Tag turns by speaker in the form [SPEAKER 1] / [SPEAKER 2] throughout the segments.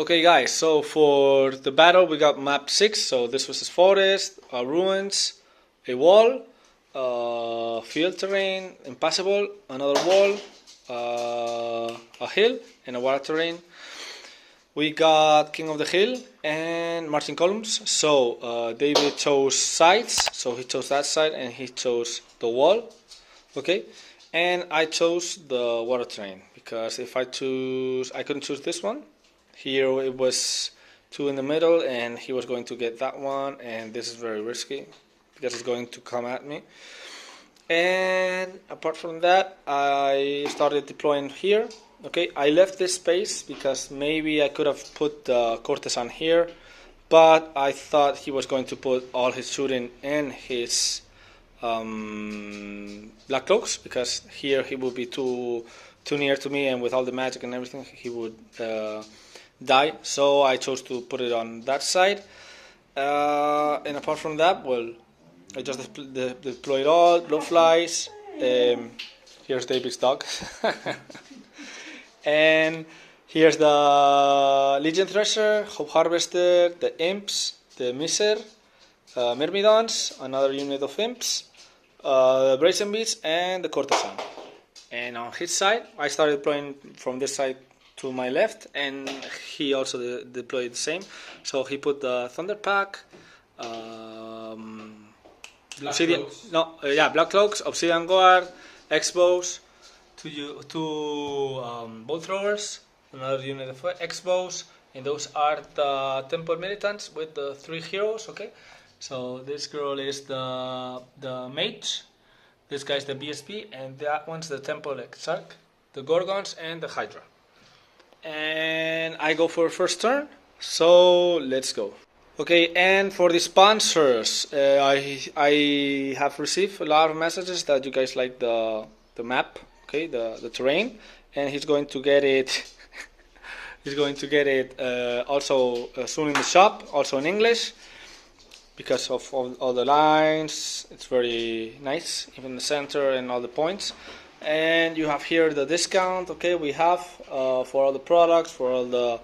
[SPEAKER 1] Okay guys, so for the battle we got map 6, so this was his forest, ruins, a wall, field terrain, impassable, another wall, a hill, and a water terrain. We got King of the Hill and marching columns, so David chose sides, so he chose that side and he chose the wall, okay? And I chose the water terrain, because if I couldn't choose this one. Here it was 2 in the middle and he was going to get that one, and this is very risky because it's going to come at me. And apart from that, I started deploying here. Okay, I left this space because maybe I could have put the courtesan here, but I thought he was going to put all his shooting in his black cloaks, because here he would be too near to me, and with all the magic and everything he would die. So I chose to put it on that side, and apart from that, well, I just deployed all blowflies. Here's David's dog. And here's the Legion Thresher, Hope Harvester, the Imps, the Miser, Myrmidons, another unit of Imps, the Brazen Beasts, and the Courtesan. And on his side, I started deploying from this side to my left, and he also deployed the same. So he put the Thunder Pack, Obsidian, Black Cloaks, Obsidian Guard, X-Bows, two bolt throwers, another unit of X-Bows, and those are the Temple Militants with the 3 heroes. Okay, so this girl is the Mage, this guy's the BSB, and that one's the Temple Exarch, the Gorgons, and the Hydra. And I go for first turn, so let's go. Okay, and for the sponsors, I have received a lot of messages that you guys like the map, okay, the terrain, and he's going to get it. He's going to get it also soon in the shop, also in English, because of all the lines. It's very nice, even the center and all the points. And you have here the discount. Okay, we have for all the products, for all the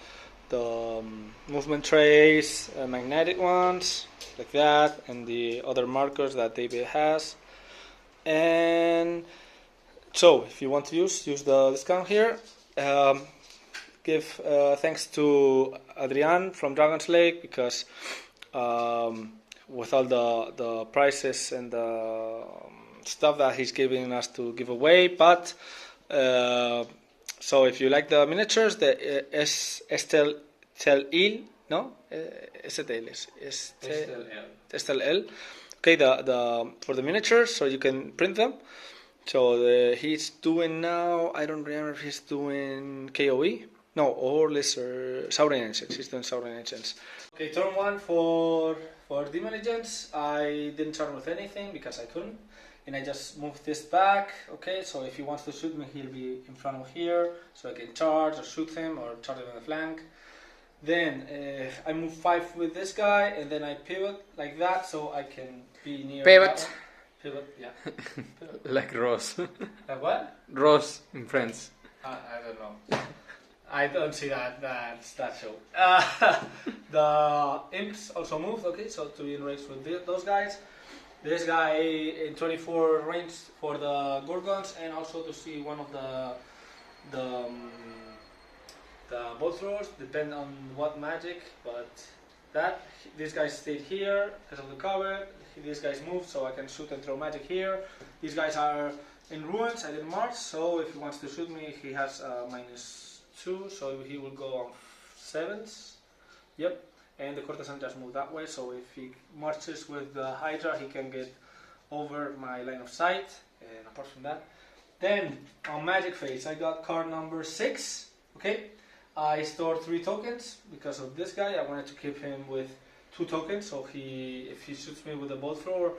[SPEAKER 1] movement trays, magnetic ones like that, and the other markers that David has. And so if you want to use the discount here. Give thanks to Adrian from DragonsLake, because with all the prices and the stuff that he's giving us to give away. But so if you like the miniatures, the Estel no, Estel L. Okay, the for the miniatures, so you can print them. So he's doing now, I don't remember if he's doing KOE. No, or lesser Sovereign Ancients. He's doing Sovereign Ancients. Okay, turn 1 for Daemon Legions. I didn't charge with anything because I couldn't, and I just moved this back. Okay, so if he wants to shoot me, he'll be in front of here, so I can charge or shoot him or charge him on the flank. Then I move 5 with this guy, and then I pivot like that, so I can be near.
[SPEAKER 2] Pivot,
[SPEAKER 1] yeah. Pivot.
[SPEAKER 2] like Ross.
[SPEAKER 1] Like what?
[SPEAKER 2] Ross in Friends.
[SPEAKER 1] I don't know. I don't see that show. The Imps also moved, okay, so to be in range with those guys. This guy in 24 range for the Gorgons, and also to see one of the bolt throwers, depend on what magic, but this guy stayed here because of the cover. These guys moved, so I can shoot and throw magic here. These guys are in ruins, I didn't march, so if he wants to shoot me, he has -2, so he will go on 7s. Yep, and the Courtesan just moved that way, so if he marches with the Hydra, he can get over my line of sight. And apart from that, then on magic phase, I got card number 6. Okay, I stored 3 tokens because of this guy. I wanted to keep him with 2 tokens, so if he shoots me with a bolt thrower,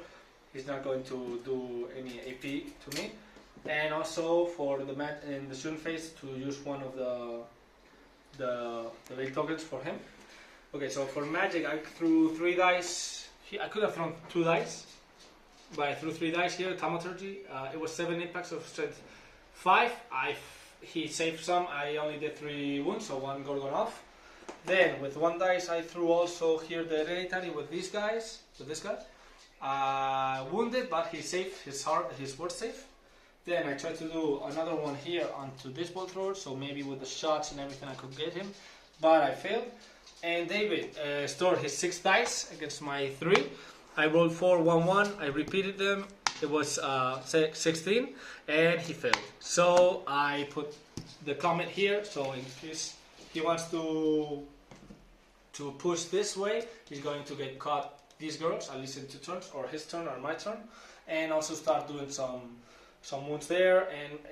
[SPEAKER 1] he's not going to do any AP to me. And also for in the shooting phase, to use one of the big tokens for him. Okay, so for magic, I threw 3 dice. I could have thrown 2 dice, but I threw 3 dice here. Thaumaturgy. It was 7 impacts of strength 5. He saved some. I only did 3 wounds, so 1 Gorgon off. Then with one dice I threw also here the hereditary with these guys, with this guy. Wounded, but he saved his word safe. Then I tried to do another one here onto this bolt thrower, so maybe with the shots and everything I could get him, but I failed. And David stored his 6 dice against my 3. I rolled 4, 1, 1. I repeated them. It was 16, and he failed. So I put the comment here. So in case he wants to push this way, he's going to get caught. These girls, at least in 2 turns, or his turn or my turn, and also start doing some wounds there.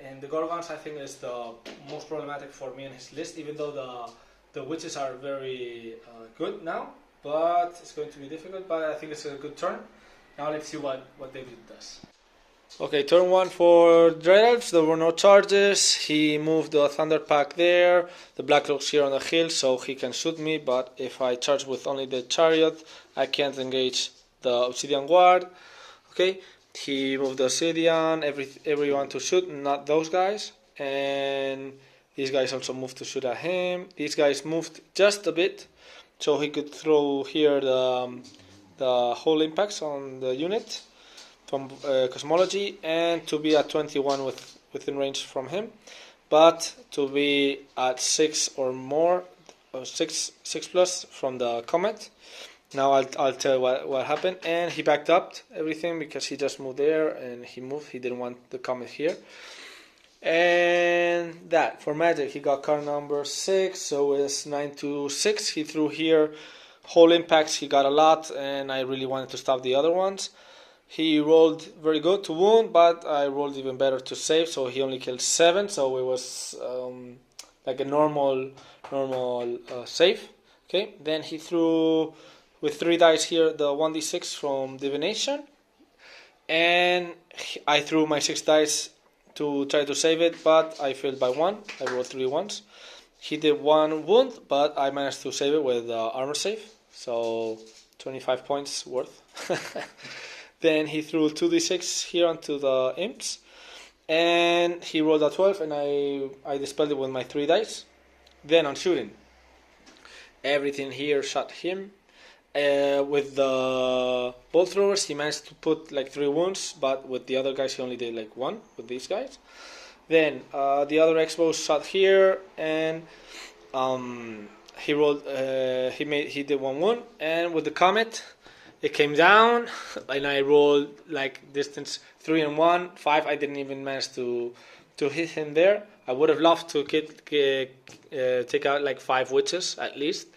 [SPEAKER 1] And the Gorgons, I think, is the most problematic for me in his list, even though the witches are very good now, but it's going to be difficult. But I think it's a good turn. Now let's see what David does. Okay, turn 1 for Dread Elves. There were no charges. He moved the Thunder Pack there. The Black Cloaks here on the hill, so he can shoot me. But if I charge with only the Chariot, I can't engage the Obsidian Guard. Okay, he moved the Obsidian, everyone to shoot, not those guys. And these guys also moved to shoot at him. These guys moved just a bit, so he could throw here the whole impacts on the unit from Cosmology, and to be at 21 within range from him, but to be at 6 or more, or 6 plus from the Comet. Now I'll tell you what happened. And he backed up everything because he just moved there, and he didn't want the Comet here. And that for Magic, he got card number 6, so it's 9 to 6. He threw here whole impacts. He got a lot, and I really wanted to stop the other ones. He rolled very good to wound, but I rolled even better to save, so he only killed 7. So it was like a normal save. Okay. Then he threw with 3 dice here the 1d6 from Divination, and I threw my 6 dice to try to save it, but I failed by 1. I rolled 3 ones. He did 1 wound, but I managed to save it with armor save, so 25 points worth. Then he threw 2d6 here onto the imps, and he rolled a 12, and I dispelled it with my 3 dice. Then on shooting, everything here shot him. With the bolt throwers, he managed to put like 3 wounds, but with the other guys he only did like 1 with these guys. Then the other X-bows shot here, and he rolled. He did 1 wound, and with the Comet, it came down, and I rolled like distance 3 and 1, 5. I didn't even manage to hit him there. I would have loved to take out like 5 witches at least.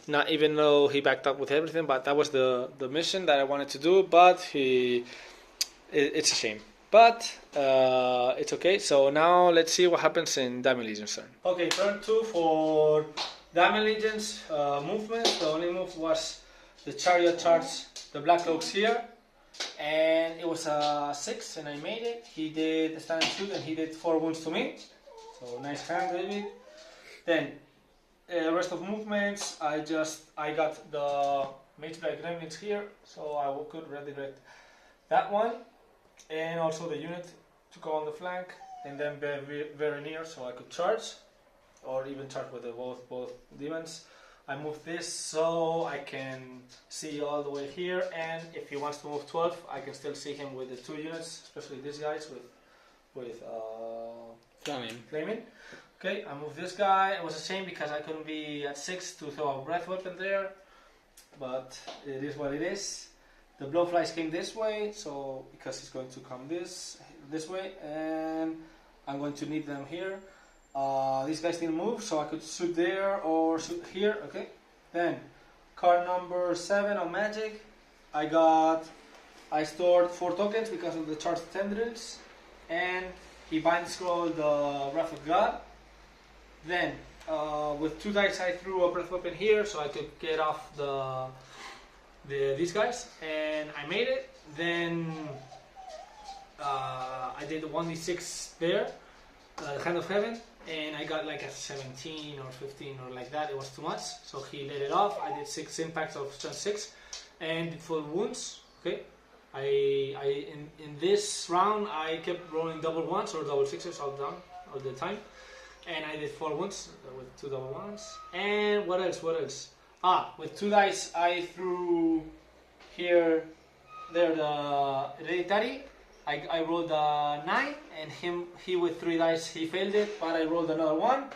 [SPEAKER 1] Not even though he backed up with everything, but that was the mission that I wanted to do. But it's a shame. But it's okay. So now let's see what happens in Daemon Legions turn. Okay, turn 2 for Daemon Legions movement. The only move was the Chariot charge the Black Cloaks here, and it was a 6, and I made it. He did stand and shoot, and he did 4 wounds to me. So nice hand, David. Then rest of movements, I got the Mage Black Gremlins here, so I could redirect that one, and also the unit to go on the flank, and then very near, so I could charge, or even charge with both demons. I moved this so I can see all the way here, and if he wants to move 12, I can still see him with the 2 units, especially these guys with Flaming. Okay, I moved this guy. It was a shame because I couldn't be at 6 to throw a breath weapon there, but it is what it is. The blowflies came this way, so because he's going to come this way, and I'm going to need them here. These guys didn't move, so I could shoot there or shoot here. Okay. Then card number 7 on Magic. I stored 4 tokens because of the charged tendrils, and he bind scroll the Wrath of God. Then with 2 dice I threw a breath weapon here so I could get off these guys, and I made it. Then I did 1d6 there, Hand of Heaven, and I got like a 17 or 15 or like that. It was too much, so he let it off. I did 6 impacts of strength 6 and did 4 wounds. Okay, in this round I kept rolling double 1s or double 6s all the time. and I did 4 wounds with 2 double ones. And what else? With 2 dice I threw here, there, the hereditary. I rolled a 9, and he with 3 dice he failed it, but I rolled another 1.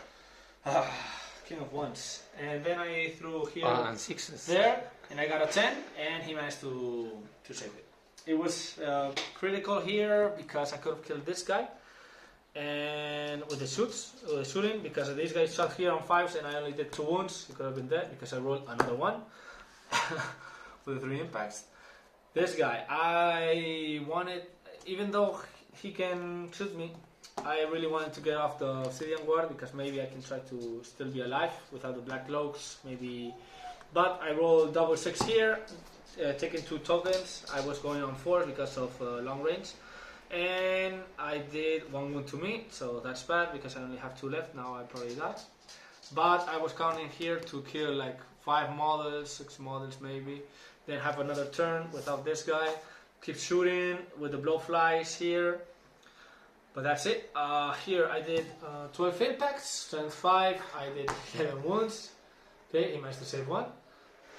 [SPEAKER 1] King of Wands. And then I threw here
[SPEAKER 2] and 6s
[SPEAKER 1] there, and I got a 10, and he managed to save it. It was critical here because I could have killed this guy, and with the shooting, because this guy shot here on 5s and I only did 2 wounds. He could have been dead because I rolled another 1 with 3 impacts. This guy, I wanted, even though he can shoot me, I really wanted to get off the Obsidian Guard because maybe I can try to still be alive without the black cloaks, maybe. But I rolled double 6 here, taking 2 tokens. I was going on 4 because of long range, and I did 1 wound to me, so that's bad because I only have 2 left. Now I probably die. But I was counting here to kill like 5 models, 6 models maybe, then have another turn without this guy, keep shooting with the blowflies here. But that's it. Here I did 12 impacts, strength 5, I did 11 wounds. Okay, he managed to save 1.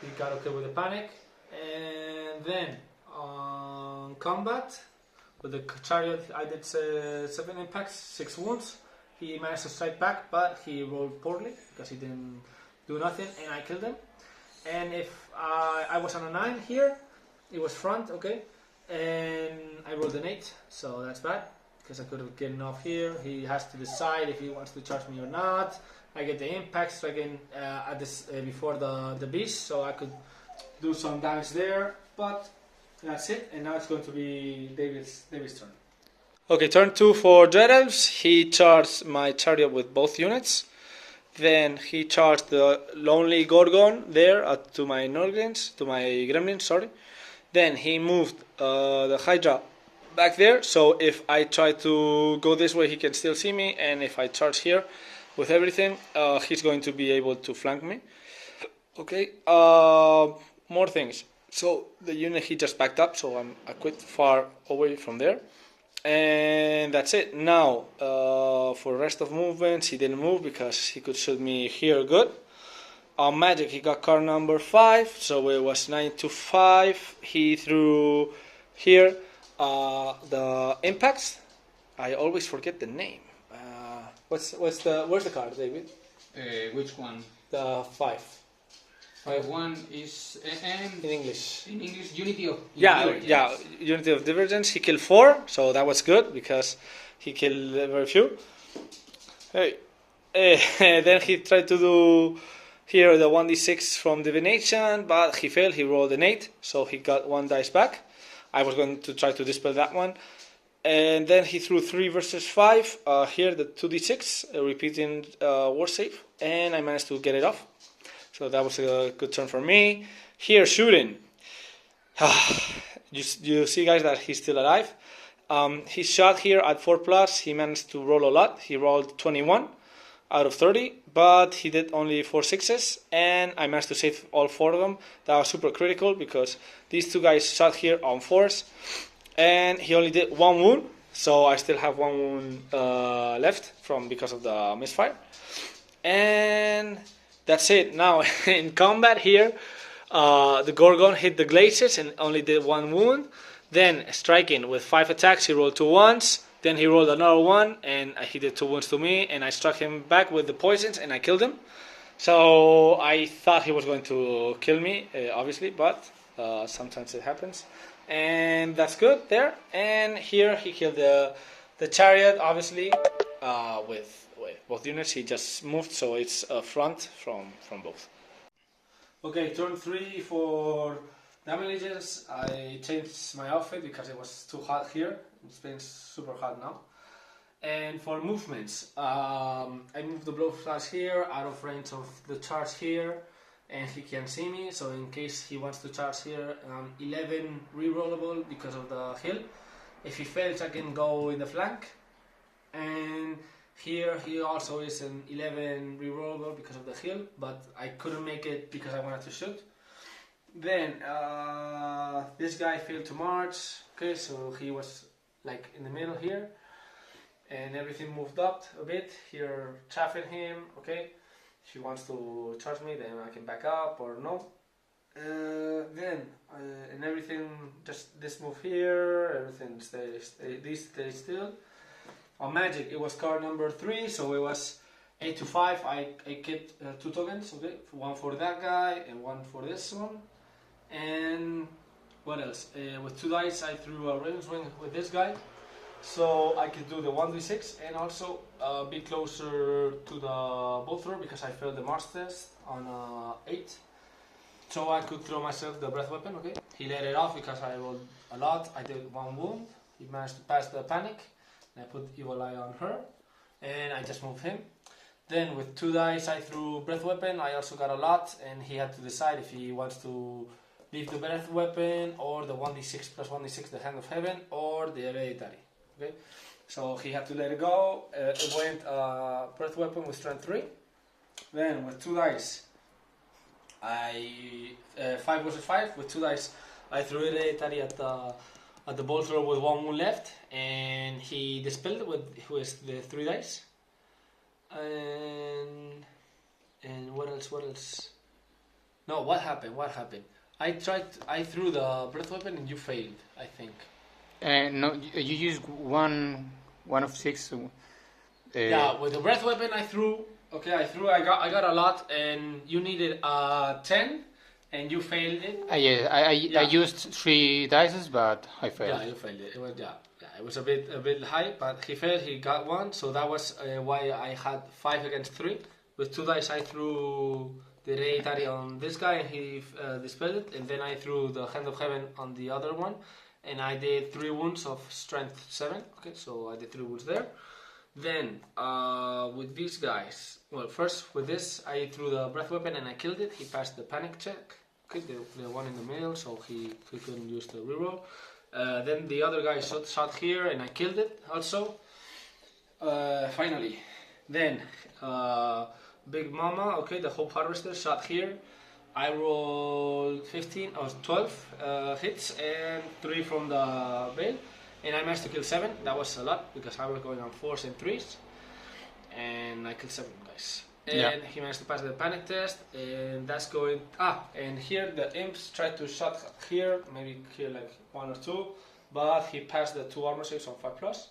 [SPEAKER 1] He got okay with the panic. And then on combat, with the chariot I did 7 impacts, 6 wounds. He managed to strike back, but he rolled poorly because he didn't do nothing, and I killed him. And if I was on a 9 here, it was front, okay, and I rolled an 8, so that's bad. Because I could have gotten off here. He has to decide if he wants to charge me or not. I get the impact striking at this before the beast, so I could do some damage there. But that's it, and now it's going to be David's turn. Okay, turn 2 for Dread Elves. He charged my chariot with both units. Then he charged the Lonely Gorgon there to my gremlins, sorry. Then he moved the Hydra back there, so if I try to go this way he can still see me, and if I charge here with everything he's going to be able to flank me. Okay, more things. So the unit he just backed up, so I'm quite far away from there, and that's it. Now for rest of movements he didn't move because he could shoot me here good. On magic he got card number 5, so it was 9 to 5. He threw here the impacts. I always forget the name. Where's the card, David?
[SPEAKER 2] Which one?
[SPEAKER 1] The 5.
[SPEAKER 2] 5-1 is
[SPEAKER 1] in English.
[SPEAKER 2] In English, Unity of
[SPEAKER 1] Divergence. Yeah, Unity of Divergence. He killed 4, so that was good because he killed very few. Hey, then he tried to do here the 1d6 from Divination, but he failed. He rolled an 8, so he got 1 dice back. I was going to try to dispel that one. And then he threw 3 versus 5. Here the 2d6, repeating war save. And I managed to get it off. So that was a good turn for me. Here, shooting. You see, guys, that he's still alive. He shot here at 4+. He managed to roll a lot. He rolled 21 out of 30. But he did only 4 6s, and I managed to save all 4 of them. That was super critical because these 2 guys shot here on 4s, and he only did 1 wound, so I still have 1 wound left because of the misfire. And that's it. Now in combat here, the Gorgon hit the glaciers and only did 1 wound. Then striking with 5 attacks, he rolled 2 1s. Then he rolled another 1, and he did 2 wounds to me, and I struck him back with the poisons, and I killed him. So I thought he was going to kill me, obviously, but sometimes it happens. And that's good there. And here he killed the chariot, obviously, with both units. He just moved, so it's a front from both. Okay, turn 3 for Daemon Legions. I changed my outfit because it was too hot here. It's been super hot now. And for movements, I moved the blowflies here, out of range of the charge here, and he can see me, so in case he wants to charge here, 11 rerollable because of the hill. If he fails, I can go in the flank. And here he also is an 11 rerollable because of the hill, but I couldn't make it because I wanted to shoot. Then this guy failed to march, okay, so he was like in the middle here. and everything moved up a bit. Here, chaffing him. Okay, if he wants to charge me, then I can back up or no. And everything, just this move here, everything stays still. On Magic, it was card number 3, so it was 8 to 5. I kept 2 tokens, okay, one for that guy and one for this one. And what else? With 2 dice, I threw a Raven's Wing with this guy, so I could do the 1d6 and also be closer to the bolt thrower because I failed the Mars test on 8. So I could throw myself the breath weapon, okay? He let it off because I rolled a lot. I did 1 wound. He managed to pass the panic. And I put Evil Eye on her. And I just moved him. Then with 2 dice I threw breath weapon. I also got a lot. And he had to decide if he wants to leave the breath weapon or the 1d6 plus 1d6, the Hand of Heaven, or the hereditary, okay? So he had to let it go. It went breath weapon with strength 3. Then with 2 dice, 5 versus 5 with 2 dice. I threw hereditary at the bolt thrower with 1 wound left, and he dispelled it with the 3 dice. And what else? No, what happened? I threw the breath weapon and you failed, I think.
[SPEAKER 2] No, you used one of 6.
[SPEAKER 1] Yeah, with the breath weapon I threw. Okay, I got a lot, and you needed 10, and you failed it.
[SPEAKER 2] I used 3 dice, but I failed.
[SPEAKER 1] Yeah, you failed it. It was a bit high, but he failed. He got 1, so that was why I had 5 against 3. With 2 dice, I threw the hereditary on this guy, and he dispelled it. And then I threw the Hand of Heaven on the other one, and I did 3 wounds of strength 7. Okay, so I did 3 wounds there. Then, with these guys, well, first with this, I threw the breath weapon and I killed it. He passed the panic check, okay, the one in the middle, so he couldn't use the reroll. Then the other guy shot here and I killed it also. Finally, then Big Mama, okay, the Hope Harvester, shot here. I rolled 12 hits and 3 from the Veil. And I managed to kill 7. That was a lot because I was going on 4s and 3s. And I killed 7 guys. And he managed to pass the panic test. And that's going... and here the imps tried to shot here. Maybe here like 1 or 2. But he passed the 2 armor saves on 5+.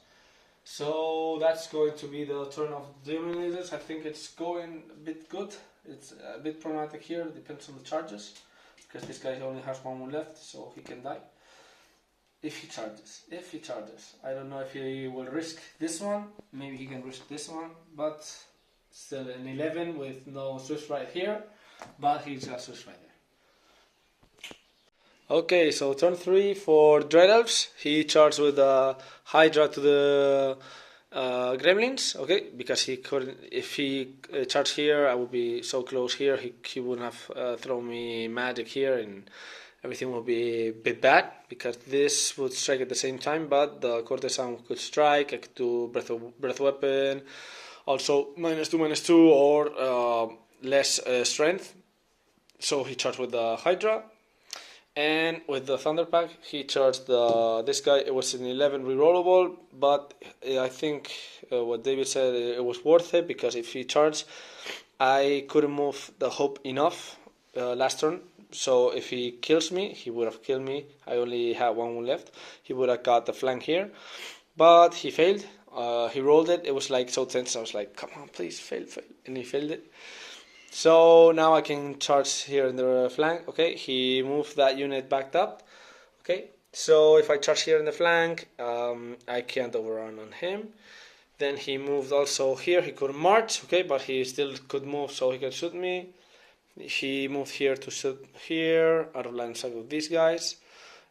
[SPEAKER 1] So that's going to be the turn of Demon Legions. I think it's going a bit good. It's a bit problematic here. It depends on the charges. Because this guy only has 1 wound left. So he can die. If he charges. I don't know if he will risk this one. Maybe he can risk this one. But still an 11 with no Swiss right here. But he's got Swiss right there. Okay, so turn 3 for Dread Elves. He charged with the Hydra to the Gremlins. Okay, because he couldn't. If he charged here, I would be so close here. He wouldn't have thrown me magic here and everything will be a bit bad because this would strike at the same time, but the courtesan could strike. I could do breath weapon, also -2/-2 or less strength. So he charged with the Hydra, and with the Thunderpack he charged this guy. It was an 11 rerollable, but I think what David said, it was worth it because if he charged, I couldn't move the Hope enough last turn. So if he kills me, he would have killed me. I only had 1 wound left. He would have got the flank here. But he failed. He rolled it. It was like so tense. I was like, come on, please, fail. And he failed it. So now I can charge here in the flank. Okay, he moved that unit backed up. Okay, so if I charge here in the flank, I can't overrun on him. Then he moved also here. He couldn't march. Okay, but he still could move so he can shoot me. He moved here to shoot here, out of line of sight with these guys.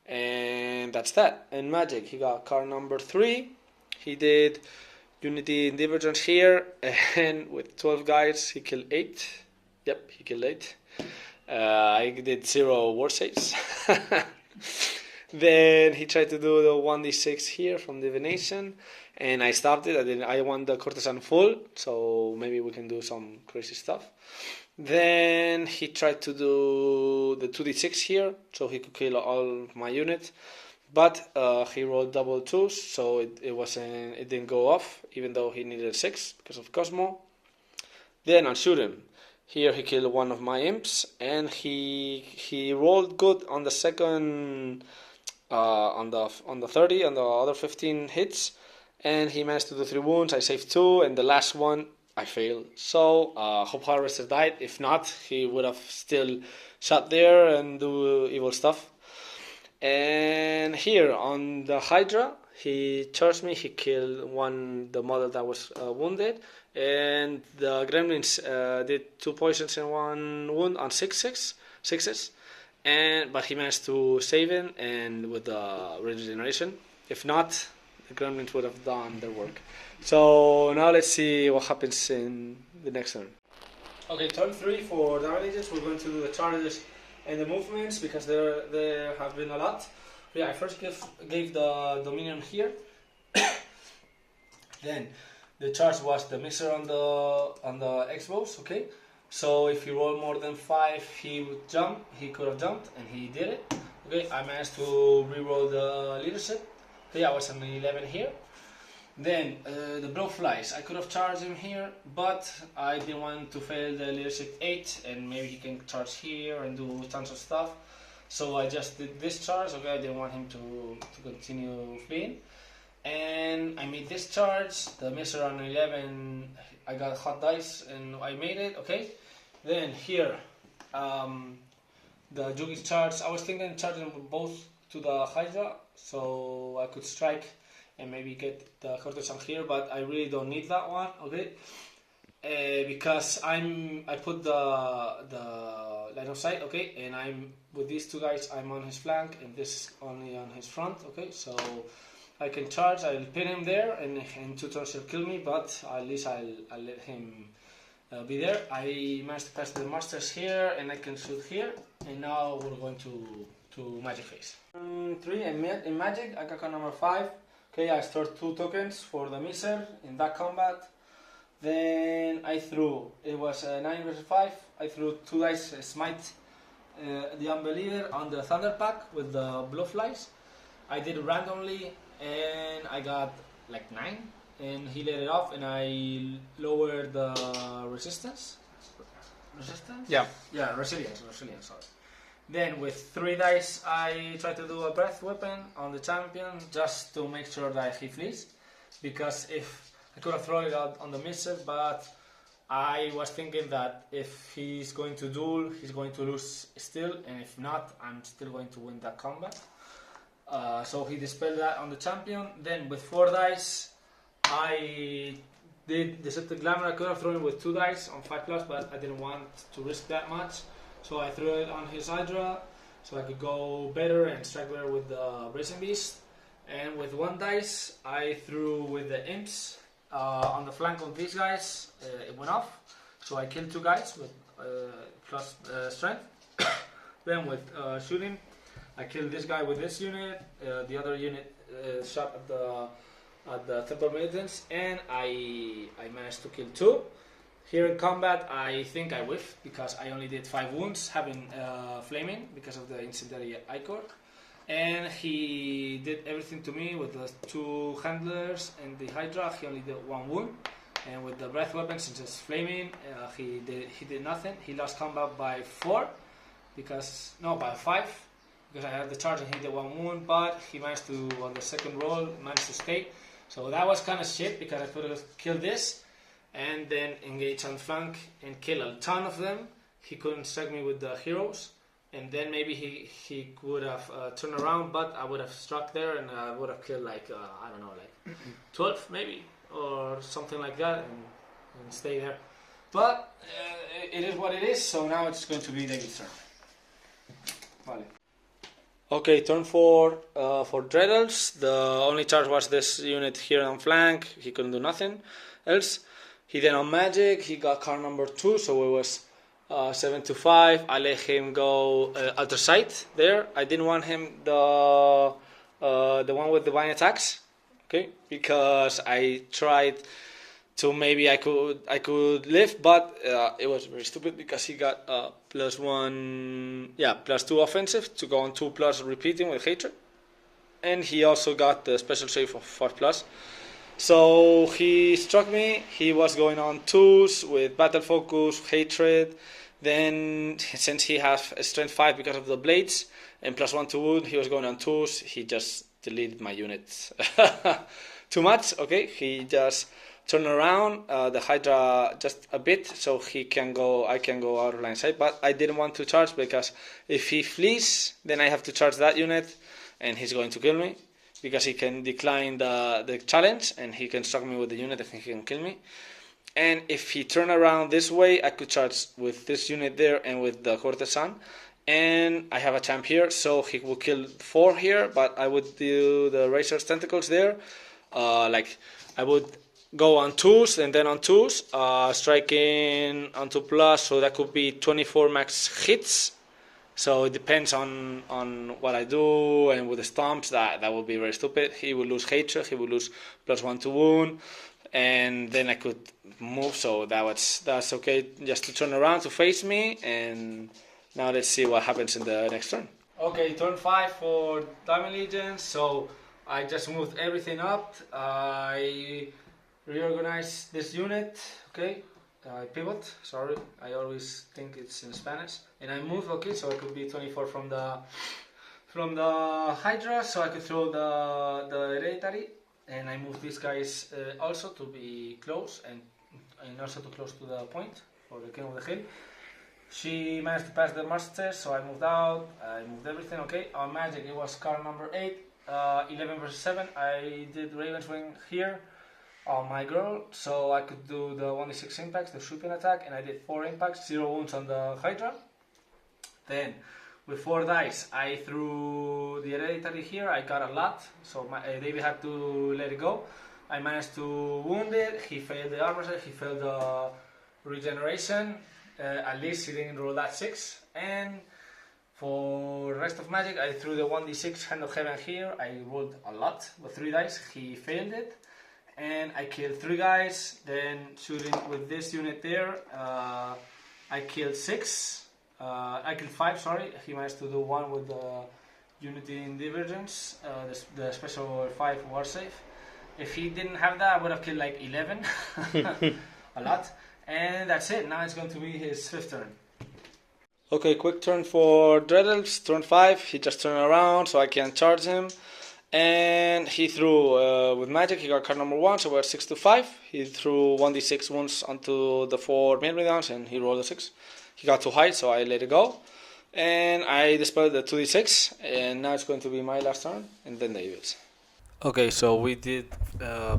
[SPEAKER 1] And that's that. And Magic, he got card number 3. He did Unity and Divergence here. And with 12 guys, he killed 8. Yep, he killed 8. I did 0 war saves. Then he tried to do the 1d6 here from Divination. And I stopped it. I want the Courtesan full. So maybe we can do some crazy stuff. Then he tried to do the 2d6 here, so he could kill all of my units. but he rolled double twos, so it didn't go off, even though he needed 6 because of Cosmo. Then I'll shoot him. Here he killed one of my imps, and he rolled good on the second, on the 30, on the other 15 hits, and he managed to do 3 wounds. I saved 2, and the last one I failed. So Hope Harvester died. If not, he would have still sat there and do evil stuff. And here on the Hydra, he charged me. He killed the model that was wounded, and the Gremlins did 2 poisons and 1 wound on 6s. But he managed to save him, and with the regeneration. If not, the Gremlins would have done their work. So now let's see what happens in the next turn. Okay, turn 3 for Daemon Legions. We're going to do the charges and the movements because there have been a lot. Yeah, I first gave the Dominion here. Then the charge was the mixer on the X-bows. Okay, so if he rolled more than 5, he would jump. He could have jumped, and he did it. Okay, I managed to re-roll the leadership. Okay, I was on 11 here. Then the blowflies, I could have charged him here, but I didn't want to fail the leadership 8, and maybe he can charge here and do tons of stuff. So I just did this charge. Okay, I didn't want him to continue fleeing, and I made this charge. The misser on 11, I got hot dice and I made it. Okay, then here the Jugi's charge. I was thinking charging both to the Hydra, so I could strike and maybe get the courtesan here, but I really don't need that one, okay? Because I put the line of sight, okay? And I'm with these 2 guys, I'm on his flank, and this only on his front, okay? So I can charge, I'll pin him there, and in 2 turns he'll kill me, but at least I'll let him be there. I managed to pass the masters here, and I can shoot here, and now we're going to magic phase. 3 in magic, I got card number 5. Okay, I stored 2 tokens for the miser in that combat. Then I threw, it was 9 versus 5, I threw 2 dice smite the Unbeliever on the Thunder Pack with the blowflies. I did it randomly, and I got like 9, and he let it off, and I lowered the resistance?
[SPEAKER 2] Yeah.
[SPEAKER 1] Yeah, resilience, sorry. Then with 3 dice, I tried to do a breath weapon on the champion just to make sure that he flees. Because if I could have thrown it out on the missive, but I was thinking that if he's going to duel, he's going to lose still, and if not, I'm still going to win that combat. So he dispelled that on the champion. Then with 4 dice, I did Deceptive Glamour. I could have thrown it with 2 dice on 5+, but I didn't want to risk that much. So I threw it on his Hydra, so I could go better and strike better with the Brazen Beast. And with 1 dice, I threw with the Imps on the flank of these guys. It went off, so I killed 2 guys with plus strength. Then with shooting, I killed this guy with this unit. The other unit shot at the Temple Militants, and I managed to kill 2. Here in combat, I think I whiffed because I only did 5 wounds, having flaming because of the incendiary Ichor. And he did everything to me with the 2 handlers and the Hydra. He only did 1 wound. And with the breath weapon, since it's flaming, he did nothing. He lost combat by 4 by 5 because I had the charge and he did 1 wound. But he managed to, on the second roll, managed to stay. So that was kind of shit because I could have killed this and then engage on flank and kill a ton of them. He couldn't strike me with the heroes, and then maybe he could have turned around, but I would have struck there and I would have killed like 12 maybe or something like that and stay there. But it is what it is. So now it's going to be David's turn. Vale. Okay, turn 4 for Dread Elves. The only charge was this unit here on flank. He couldn't do nothing else. He then on magic, he got card number 2, so it was 7-5. I let him go Alter Sight there. I didn't want him the one with divine attacks, okay? Because I tried to maybe I could live, but it was very stupid because he got +2 offensive to go on 2+ repeating with hatred. and he also got the special save of 4+. So he struck me. He was going on 2s with battle focus, hatred. Then since he has a strength 5 because of the blades and +1 to wound, he was going on 2s. He just deleted my units too much. Okay, he just turned around the Hydra just a bit, so he can go. I can go out of line sight, but I didn't want to charge because if he flees, then I have to charge that unit, and he's going to kill me. Because he can decline the challenge and he can struck me with the unit and he can kill me. And if he turned around this way, I could charge with this unit there and with the courtesan. And I have a champ here, so he will kill 4 here, but I would do the Razor's Tentacles there. Like I would go on 2s and then on 2s, striking on 2+, so that could be 24 max hits. So it depends on what I do, and with the stomps, that would be very stupid. He will lose hatred, he will lose +1 to wound, and then I could move. So that's okay, just to turn around to face me. And now let's see what happens in the next turn. Okay, turn 5 for Daemon Legions. So I just moved everything up. I reorganized this unit. Okay. I pivot, sorry, I always think it's in Spanish, and I move. Okay, so I could be 24 from the Hydra, so I could throw the hereditary, and I move these guys also to be close and also to close to the point for the King of the Hill. She managed to pass the master, so I moved out. I moved everything. Okay, on magic it was card number 8, 11 versus 7. I did Raven's Wing here on my girl, so I could do the 1d6 impacts, the sweeping attack, and I did 4 impacts, 0 wounds on the Hydra. Then with 4 dice I threw the hereditary here. I got a lot, so David had to let it go. I managed to wound it. He failed the armor set, he failed the regeneration. At least he didn't roll that 6. And for the rest of magic I threw the 1d6 Hand of Heaven here. I rolled a lot with 3 dice, he failed it. And I killed 3 guys, then shooting with this unit there, I killed 6, I killed 5, sorry, he managed to do 1 with the Unity in Divergence, the special 5 war save. If he didn't have that, I would have killed like 11, a lot, and that's it. Now it's going to be his 5th turn. Okay, quick turn for Dread Elves, turn 5, he just turned around so I can charge him. And he threw with magic. He got card number 1, so we're 6 to 5. He threw 1d6 wounds onto the 4 myrmidons, and he rolled a 6. He got too high, so I let it go, and I dispelled the 2d6. And now it's going to be my last turn, and then David's. Okay, so we did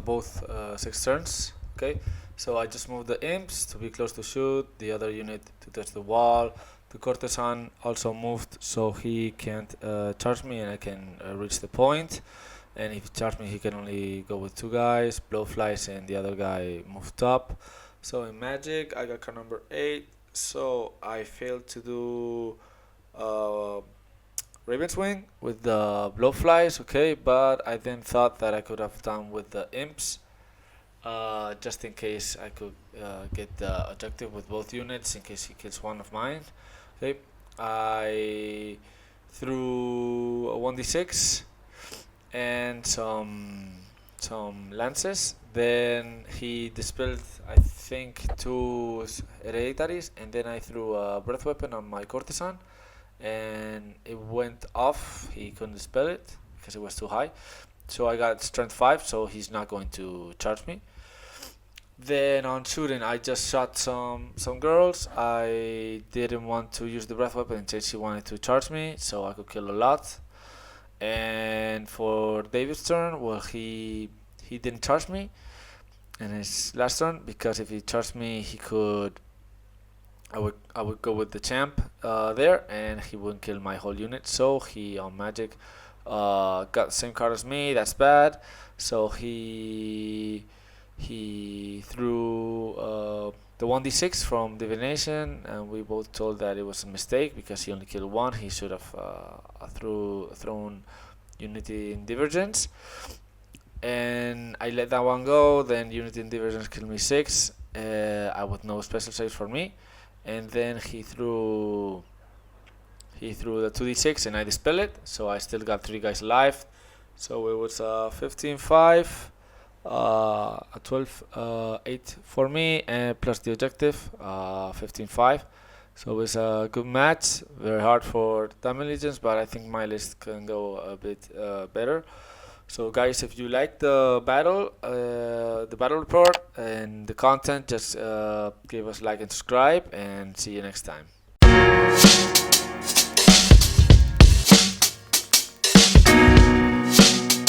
[SPEAKER 1] both 6 turns. Okay, so I just moved the imps to be close to shoot, the other unit to touch the wall. The courtesan also moved, so he can't charge me, and I can reach the point. And if he charges me, he can only go with 2 guys, blowflies, and the other guy moved up. So in magic, I got card number 8, so I failed to do Raven's Wing with the blowflies, okay, but I then thought that I could have done with the imps, just in case I could get the objective with both units, in case he kills one of mine. Okay, I threw a 1d6 and some lances. Then he dispelled, I think, 2 hereditaries, and then I threw a breath weapon on my courtesan, and it went off. He couldn't dispel it because it was too high. So I got strength 5, so he's not going to charge me. Then on shooting, I just shot some girls. I didn't want to use the breath weapon in case he wanted to charge me, so I could kill a lot. And for David's turn, well, he didn't charge me in his last turn, because if he charged me, I would go with the champ there, and he wouldn't kill my whole unit. So he on magic got the same card as me. That's bad. So he threw the 1d6 from divination, and we both told that it was a mistake because he only killed 1. He should have thrown Unity in Divergence, and I let that one go. Then Unity in Divergence killed me 6, I with no special saves for me, and then he threw the 2d6 and I dispelled it, so I still got 3 guys alive. So it was 15-5, a 12-8 for me, and plus the objective 15-5. So it was a good match, very hard for Daemon Legions, but I think my list can go a bit better. So guys, if you like the battle report and the content, just give us a like and subscribe, and see you next time.